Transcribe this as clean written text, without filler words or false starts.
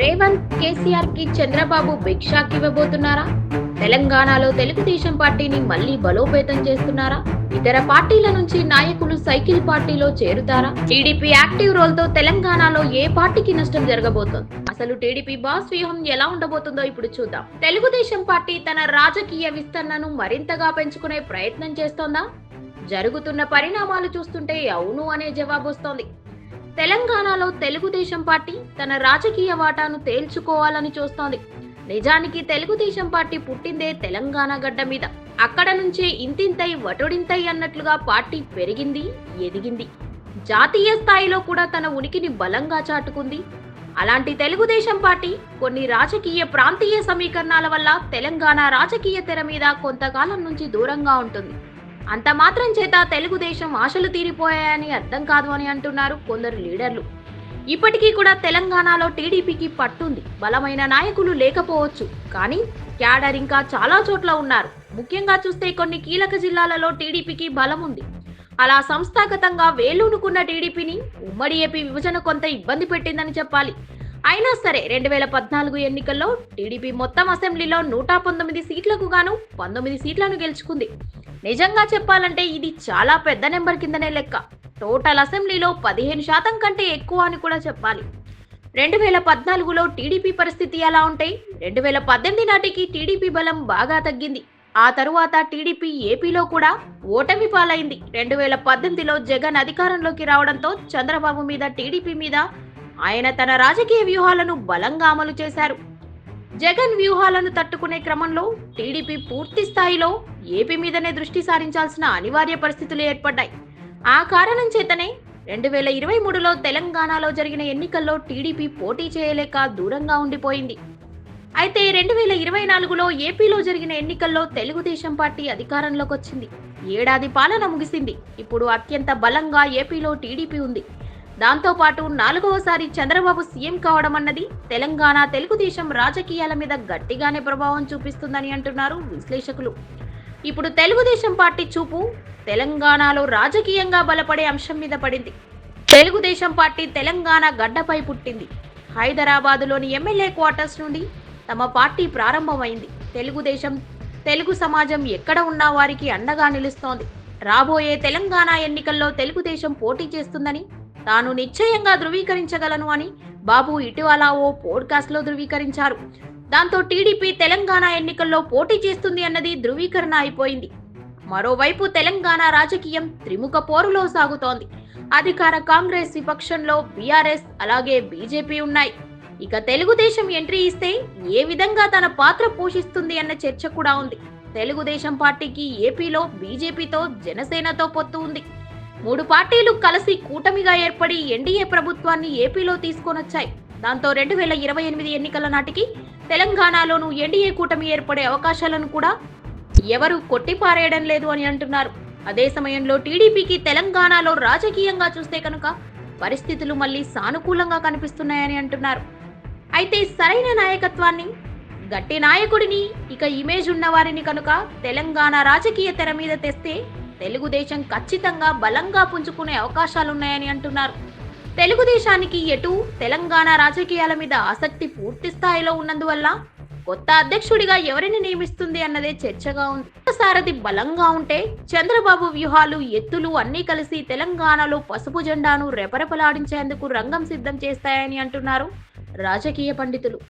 రేవంత్ కేసీఆర్ కి Chandrababu big shock ఇవ్వబోతున్నారా? తెలంగాణలో తెలుగుదేశం పార్టీని మళ్లీ బలోపేతం చేస్తున్నారా? ఇతర పార్టీల నుంచి నాయకులు సైకిల్ పార్టీలో చేరుతారా? టీడీపీ యాక్టివ్ రోల్ తో తెలంగాణలో ఏ పార్టీకి నష్టం జరగబోతోంది? అసలు టీడీపీ బాస్ వ్యూహం ఎలా ఉండబోతుందో ఇప్పుడు చూద్దాం. తెలుగుదేశం పార్టీ తన రాజకీయ విస్తరణను మరింతగా పెంచుకునే ప్రయత్నం చేస్తోందా? జరుగుతున్న పరిణామాలు చూస్తుంటే అవును అనే జవాబు వస్తోంది. తెలంగాణలో తెలుగుదేశం పార్టీ తన రాజకీయ వాటాను తేల్చుకోవాలని చూస్తోంది. నిజానికి తెలుగుదేశం పార్టీ పుట్టిందే తెలంగాణ గడ్డ మీద. అక్కడ నుంచే ఇంతింతై వటుడింతై అన్నట్లుగా పార్టీ పెరిగింది, ఎదిగింది. జాతీయ స్థాయిలో కూడా తన ఉనికిని బలంగా చాటుకుంది. అలాంటి తెలుగుదేశం పార్టీ కొన్ని రాజకీయ ప్రాంతీయ సమీకరణాల వల్ల తెలంగాణ రాజకీయ తెర మీద కొంతకాలం నుంచి దూరంగా ఉంటుంది. అంత మాత్రం చేత తెలుగుదేశం ఆశలు తీరిపోయాయని అర్థం కాదు అని అంటున్నారు కొందరు లీడర్లు. ఇప్పటికీ కూడా తెలంగాణలో టీడీపీకి పట్టుంది. బలమైన నాయకులు లేకపోవచ్చు, కానీ క్యాడర్ ఇంకా చాలా చోట్ల ఉన్నారు. ముఖ్యంగా చూస్తే కొన్ని కీలక జిల్లాలలో టీడీపీకి బలం ఉంది. అలా సంస్థాగతంగా వేలూనుకున్న టీడీపీని ఉమ్మడి ఏపీ విభజన కొంత ఇబ్బంది పెట్టిందని చెప్పాలి. అయినా సరే 2014 ఎన్నికల్లో టీడీపీ మొత్తం అసెంబ్లీలో 119 సీట్లకు గాను 19 సీట్లను గెలుచుకుంది. నిజంగా చెప్పాలంటే ఇది చాలా పెద్ద నెంబర్ కిందనే లెక్క. టోటల్ అసెంబ్లీలో 15% కంటే ఎక్కువ అని కూడా చెప్పాలి. 2014లో టీడీపీ పరిస్థితి ఎలా ఉంటే 2018 నాటికి టీడీపీ బలం బాగా తగ్గింది. ఆ తరువాత టీడీపీ ఏపీలో కూడా ఓటమి పాలైంది. 2018లో జగన్ అధికారంలోకి రావడంతో చంద్రబాబు మీద, టీడీపీ మీద ఆయన తన రాజకీయ వ్యూహాలను బలంగా అమలు చేశారు. జగన్ వ్యూహాలను తట్టుకునే క్రమంలో టీడీపీ పూర్తి స్థాయిలో ఏపీ మీదనే దృష్టి సారించాల్సిన అనివార్య పరిస్థితులు ఏర్పడ్డాయి. ఆ కారణం చేతనే 2023లో తెలంగాణలో జరిగిన ఎన్నికల్లో టీడీపీ పోటీ చేయలేక దూరంగా ఉండిపోయింది. అయితే 2024లో ఏపీలో జరిగిన ఎన్నికల్లో తెలుగుదేశం పార్టీ అధికారంలోకి వచ్చింది. ఏడాది పాలన ముగిసింది. ఇప్పుడు అత్యంత బలంగా ఏపీలో టీడీపీ ఉంది. దాంతోపాటు 4వసారి చంద్రబాబు సీఎం కావడం అన్నది తెలంగాణ తెలుగుదేశం రాజకీయాల మీద గట్టిగానే ప్రభావం చూపిస్తుందని అంటున్నారు విశ్లేషకులు. ఇప్పుడు తెలుగుదేశం పార్టీ చూపు తెలంగాణలో రాజకీయంగా బలపడే అంశం మీద పడింది. తెలుగుదేశం పార్టీ తెలంగాణ గడ్డపై పుట్టింది. హైదరాబాదులోని ఎమ్మెల్యే క్వార్టర్స్ నుండి తమ పార్టీ ప్రారంభమైంది. తెలుగు సమాజం ఎక్కడ ఉన్న వారికి అండగా నిలుస్తోంది. రాబోయే తెలంగాణ ఎన్నికల్లో తెలుగుదేశం పోటీ చేస్తుందని తాను నిశ్చయంగా ధృవీకరించగలను అని బాబు ఇటీవల ఓ పోడ్కాస్ట్లో ధృవీకరించారు. దాంతో టీడీపీ తెలంగాణ ఎన్నికల్లో పోటీ చేస్తుంది అన్నది ధృవీకరణ అయిపోయింది. మరోవైపు తెలంగాణ రాజకీయం త్రిముఖ పోరులో సాగుతోంది. అధికార కాంగ్రెస్, విపక్షంలో బీఆర్ఎస్, అలాగే బీజేపీ ఉన్నాయి. ఇక తెలుగుదేశం ఎంట్రీ ఇస్తే ఏ విధంగా తన పాత్ర పోషిస్తుంది అన్న చర్చ కూడా ఉంది. తెలుగుదేశం పార్టీకి ఏపీలో బీజేపీతో, జనసేనతో పొత్తు ఉంది. 3 పార్టీలు కలిసి కూటమిగా ఏర్పడి ఎన్డీఏ ప్రభుత్వాన్ని ఏపీలో తీసుకొనొచ్చాయి. దాంతో 2028 ఎన్నికల నాటికి తెలంగాణలోనూ ఎన్డీఏ కూటమి ఏర్పడే అవకాశాలను కూడా ఎవరూ కొట్టిపారేయడం లేదు అని అంటున్నారు. అదే సమయంలో టీడీపీకి తెలంగాణలో రాజకీయంగా చూస్తే కనుక పరిస్థితులు మళ్లీ సానుకూలంగా కనిపిస్తున్నాయని అంటున్నారు. అయితే సరైన నాయకత్వాన్ని, గట్టి నాయకుడిని, ఇక ఇమేజ్ ఉన్న వారిని కనుక తెలంగాణ రాజకీయ తెర మీద తెస్తే తెలుగుదేశం ఖచ్చితంగా బలంగా పుంజుకునే అవకాశాలున్నాయని అంటున్నారు. తెలుగుదేశానికి ఎటు తెలంగాణ రాజకీయాల మీద ఆసక్తి పూర్తి స్థాయిలో ఉన్నందువల్ల కొత్త అధ్యక్షుడిగా ఎవరిని నియమిస్తుంది అన్నదే చర్చగా ఉంది. సారథి బలంగా ఉంటే చంద్రబాబు వ్యూహాలు, ఎత్తులు అన్నీ కలిసి తెలంగాణలో పసుపు జెండాను రెపరెపలాడించేందుకు రంగం సిద్ధం చేస్తాయని అంటున్నారు రాజకీయ పండితులు.